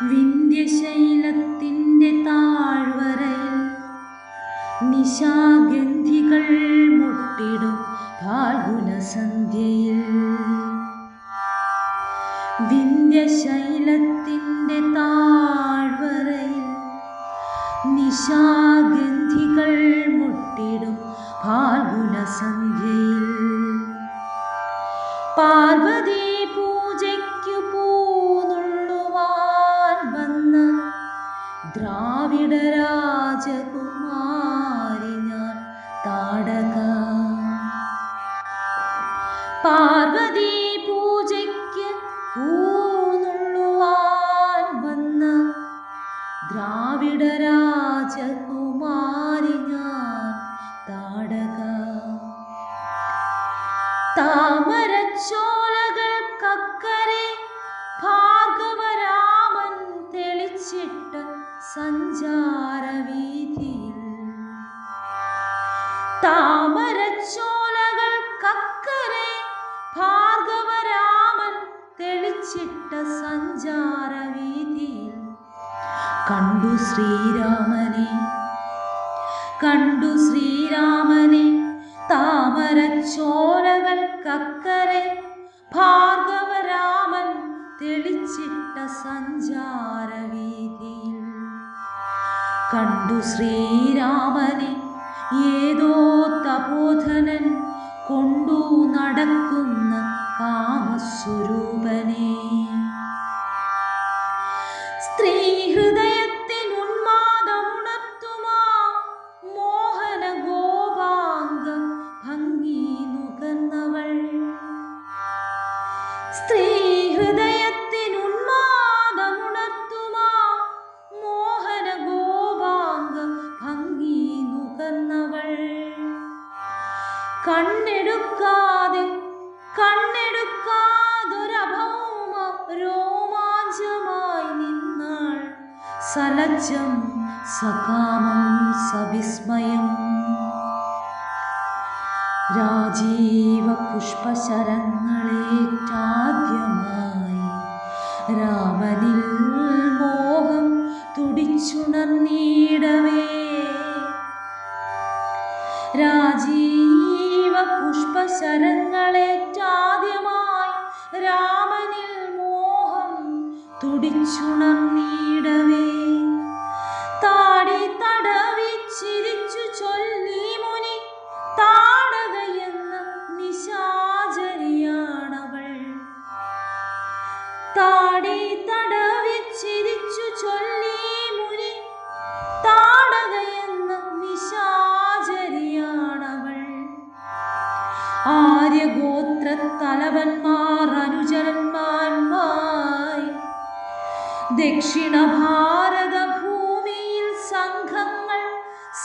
വിന്ധ്യശൈലത്തിൻ്റെ താഴ്വരയിൽ നിശാഗന്ധികൾ മുട്ടിടും ഫാൽഗുനസന്ധ്യയിൽ. വിന്ധ്യശൈലത്തിൻ്റെ താഴ്വരയിൽ നിശാഗന്ധികൾ മുട്ടിടും ഫാൽഗുനസന്ധ്യയിൽ. പാർവതി പൂജയ്ക്കു പൂന്നുള്ളുവാൻ വന്ന ദ്രാവിഡ രാജകുമാരി ഞാൻ താടക. പാർവതി പൂജയ്ക്ക് പൂന്നുള്ളുവാൻ വന്ന ദ്രാവിഡ രാജകുമാരി ഞാൻ താടക. താമരച്ചോലകൾക്കക്കരെ ഭാർഗവരാമൻ തെളിച്ചിട്ട സഞ്ചാരവീഥിയിൽ. താമരച്ചോലകൾക്കക്കരെ ഭാർഗവരാമൻ തെളിച്ചിട്ട സഞ്ചാരവീഥിയിൽ കണ്ടു ശ്രീരാമനെ, കണ്ടു ശ്രീരാമനെ. താമരച്ചോലകൾക്കക്കരെ ഭാർഗവരാമൻ തെളിച്ചിട്ട സഞ്ചാരവീഥിയിൽ കണ്ടു ശ്രീരാമനെ. ഏതോ തപോധനൻ കൊണ്ടു നടക്കുന്ന കാമസ്വരൂപനെ. സ്ത്രീഹൃദയത്തിനുന്മാദമുണർത്തുമാ മോഹന ഗോപാംഗം ഭംഗി നുകർന്നവൾ. സ്ത്രീഹൃദയത്തിനുന്മാദമുണർത്തുമാ മോഹന ഗോപാംഗം ഭംഗി നുകർന്നവൾ. കണ്ണെടുക്കാതെ കണ്ണെടുക്കാതൊരഭൗമ രോമാഞ്ചമായി നിന്നാൾ. സലജ്ജം സകാമം സവിസ്മയം. രാജീവ പുഷ്പശരങ്ങളേറ്റാദ്യമായി രാമനിൽ മോഹം തുടിച്ചുണർന്നിടവേ. രാജീവ പുഷ്പശരങ്ങളേറ്റാദ്യമായി രാമനിൽ മോഹം തുടിച്ചുണർന്നിടവേ. താടി തടവി ചിരിച്ചു ചൊല്ലി മുനി താടകയെന്ന നിശാചരിയാണവൾ. താടി തടവി ചിരിച്ചു ചൊല്ലി മുനി താടകയെന്ന നിശാചരിയാണവൾ. ആര്യഗോത്ര തലവന്മാർ അനുചരന്മാരുമായി ദക്ഷിണ ഭാരത ഭൂമിയിൽ സംഘങ്ങൾ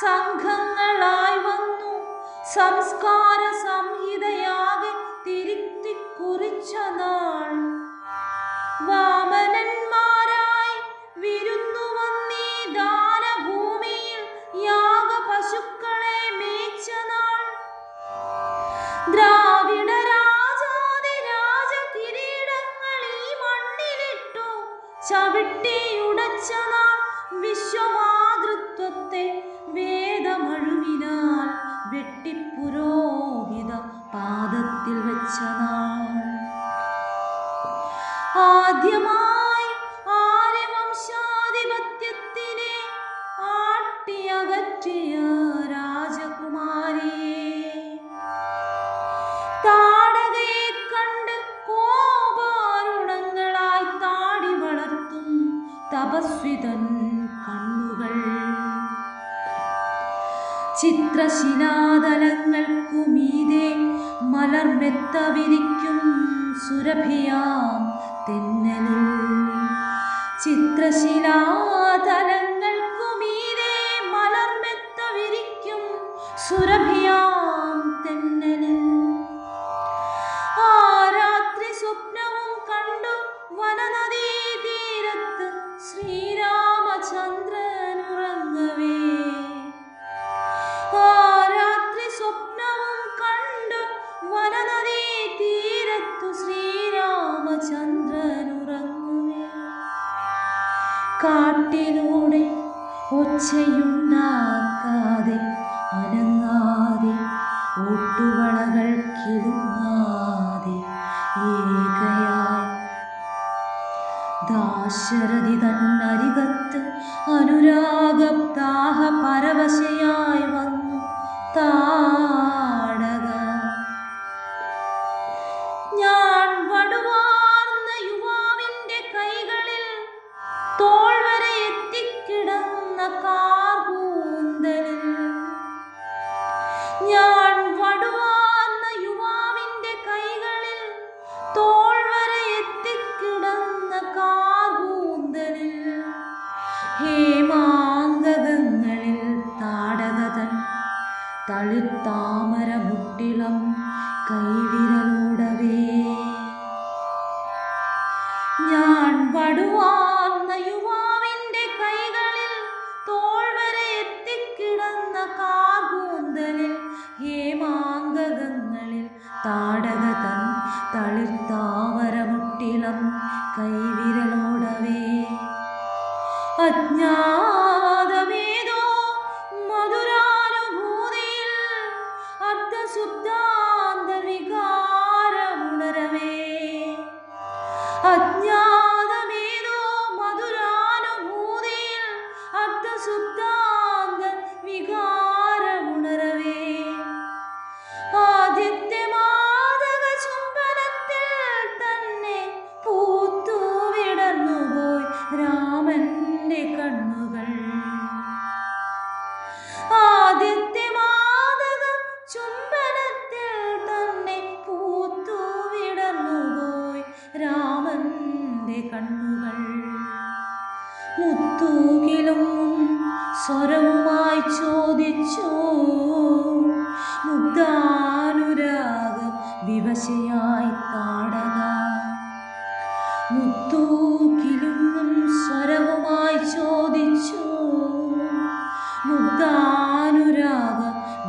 സംഘങ്ങളായി വന്നു. സംസ്കാര സംഹിതയാകെ തിരുത്തി കുറിച്ച നാൾ. വാമനന്മാരായി വിരുന്നു വന്നീ ദാനഭൂമിയിൽ യാഗ പശുക്കളെ മേച്ച നാൾ. ദ്രാവിഡ രാജാതിരാജ കിരീടങ്ങൾ ഈ മണ്ണിലിട്ടു ചവിട്ടിയുടച്ച നാൾ. വിശ്വമാതൃത്വത്തെ വേദമഴുവിനാൽ വെട്ടിപ്പുരോഹിത പാദത്തിൽ വെച്ച നാൾ. ആദ്യമായി ആര്യവംശാധിപത്യത്തിനെ ആട്ടിയകറ്റിയ രാജകുമാരിയെ. താടകയെ കണ്ട് കോപാരുണങ്ങളായി താടി വളർത്തും തപസ്വിതൻ കണ്ണുകൾ. ചിത്രശിലാതലങ്ങൾക്കുമീതെ മലർമെത്ത വിരിക്കും സുരഭിയാം തെന്നലിൽ. ചിത്രശിലാതലങ്ങൾക്കുമീതെ മലർമെത്ത വിരിക്കും സുരഭിയാം തെന്നലിൽ. ആ രാത്രി സ്വപ്നവും കണ്ടു വനനദീ തീരത്ത് ശ്രീരാമചന്ദ്രനുറങ്ങവേ. ആ രാത്രി സ്വപ്നവും കണ്ടു വനനദീ തീരത്തു ശ്രീരാമചന്ദ്രനുറങ്ങവേ. കാട്ടിലൂടെ ഒച്ചയുണ്ടാക്കാതെ അനങ്ങാതെ ഓട്ടുവളകൾ കിളുങ്ങാതെ ഏകയായി ദാശരഥി തന്നരികത്ത് അനുരാഗപ്താഹ പരവശയായി വന്നു താടക. ഞാൻ വടുവാർന്ന യുവാവിൻ്റെ കൈകളിൽ തോൾ വരെ എത്തിക്കിടന്ന കാർകൂന്തലിൽ, ഞാൻ വടുവാർന്ന യുവാവിൻ്റെ കൈകളിൽ തോൾ വരെ എത്തിക്കിടന്ന കാർകൂന്തലിൽ, ഹേമാങ്കകങ്ങളിൽ താടകതൻ തളിർത്താമരമുട്ടിളം കൈവിരലോടവേ. ഞാൻ വടുവാർന്ന യുവാവിൻ്റെ കൈകളിൽ തോൾ വരെ എത്തിക്കിടന്ന കാർകൂന്തലിൽ, ഹേമാങ്കകങ്ങളിൽ താടകതൻ തളിർത്താമരമുട്ടിളം കൈവിരലോടവേ. അജ്ഞാതമേതോ മധുരാനുഭൂതിയിൽ അർത്ഥശുദ്ധാന്തർവികാരമുണരവേ. അജ്ഞാതമേതോ മധുരാനുഭൂതിയിൽ അർത്ഥശുദ്ധാന്തർവികാരമുണരവേ. ആദ്യത്തെ മാദക ചുംബനത്തിൽ തന്നെ പൂത്തു വിടർന്നുപോയി രാമന്റെ കണ്ണുകൾ. ആദ്യത്തെ മാദക ചുംബനത്തിൽ തന്നെ പൂത്തു വിടർന്നുപോയി രാമന്റെ കണ്ണുകൾ. മുത്തൂകിലും സ്വരവുമായി ചോദിച്ചു മുഗ്ധാനുരാഗം വിവശയായി താടക. മുത്തൂകിലും സ്വരവുമായി ചോദിച്ചു മുഗ്ധാനുരാഗ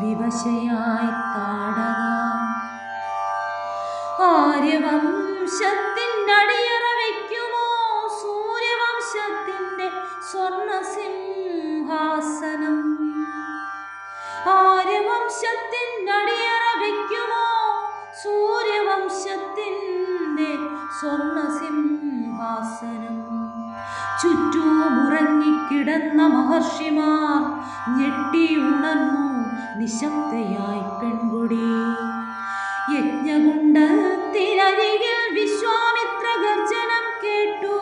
വിവശയായി താടക. ആര്യവംശത്തിൻ്റെ അടിയറ വയ്ക്കുമോ സൂര്യവംശത്തിൻ്റെ സ്വർണസിംഹാസനം? ആര്യവംശത്തിൻ്റെ അടിയറ വയ്ക്കുമോ സൂര്യവംശത്തിൻ്റെ സ്വർണസിംഹാസനം? ചുറ്റുമുറങ്ങിക്കിടന്ന മഹർഷിമാർ ഞെട്ടി ഉണർന്നു നിശബ്ദയായി പെൺകുടി. യജ്ഞകുണ്ഡത്തിനരികിൽ വിശ്വാമിത്ര ഗർജനം കേട്ടു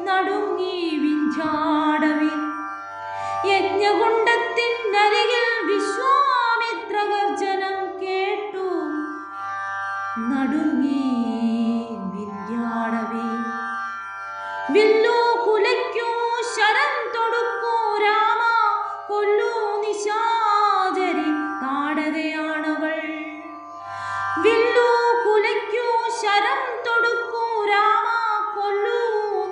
നടുങ്ങി വിന്ധ്യാടവി. യജ്ഞകുണ്ഡത്തിനരികിൽ വിശ്വാമിത്ര ഗർജനം കേട്ടു നടുങ്ങി വിന്ധ്യാടവി. വില്ലു കുലയ്ക്കൂ ശരം തൊടുക്കൂ രാമ കൊല്ലൂ നിശാചരി താടകയാണവൾ. വില്ലു കുലയ്ക്കൂ ശരം തൊടുക്കൂ രാമ കൊല്ലൂ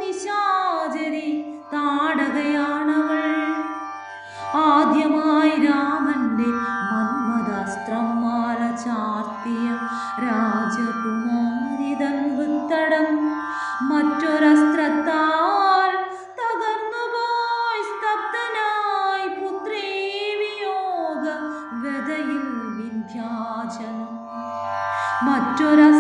നിശാചരി താടകയാണവൾ. ആദ്യമായി രാമന്റെ മന്മഥാസ്ത്രം മാല ചാർത്തിയ രാജകുമാരിതൻ വൃത്തടം മറ്റൊരസ്ത്രത്താൽ തകർന്നുപോയി സ്തബ്ധനായി പുത്രീ വിയോഗ വ്യതയിൽ വിന്ധ്യാചലം. മറ്റൊരസ്ത്രത്താൽ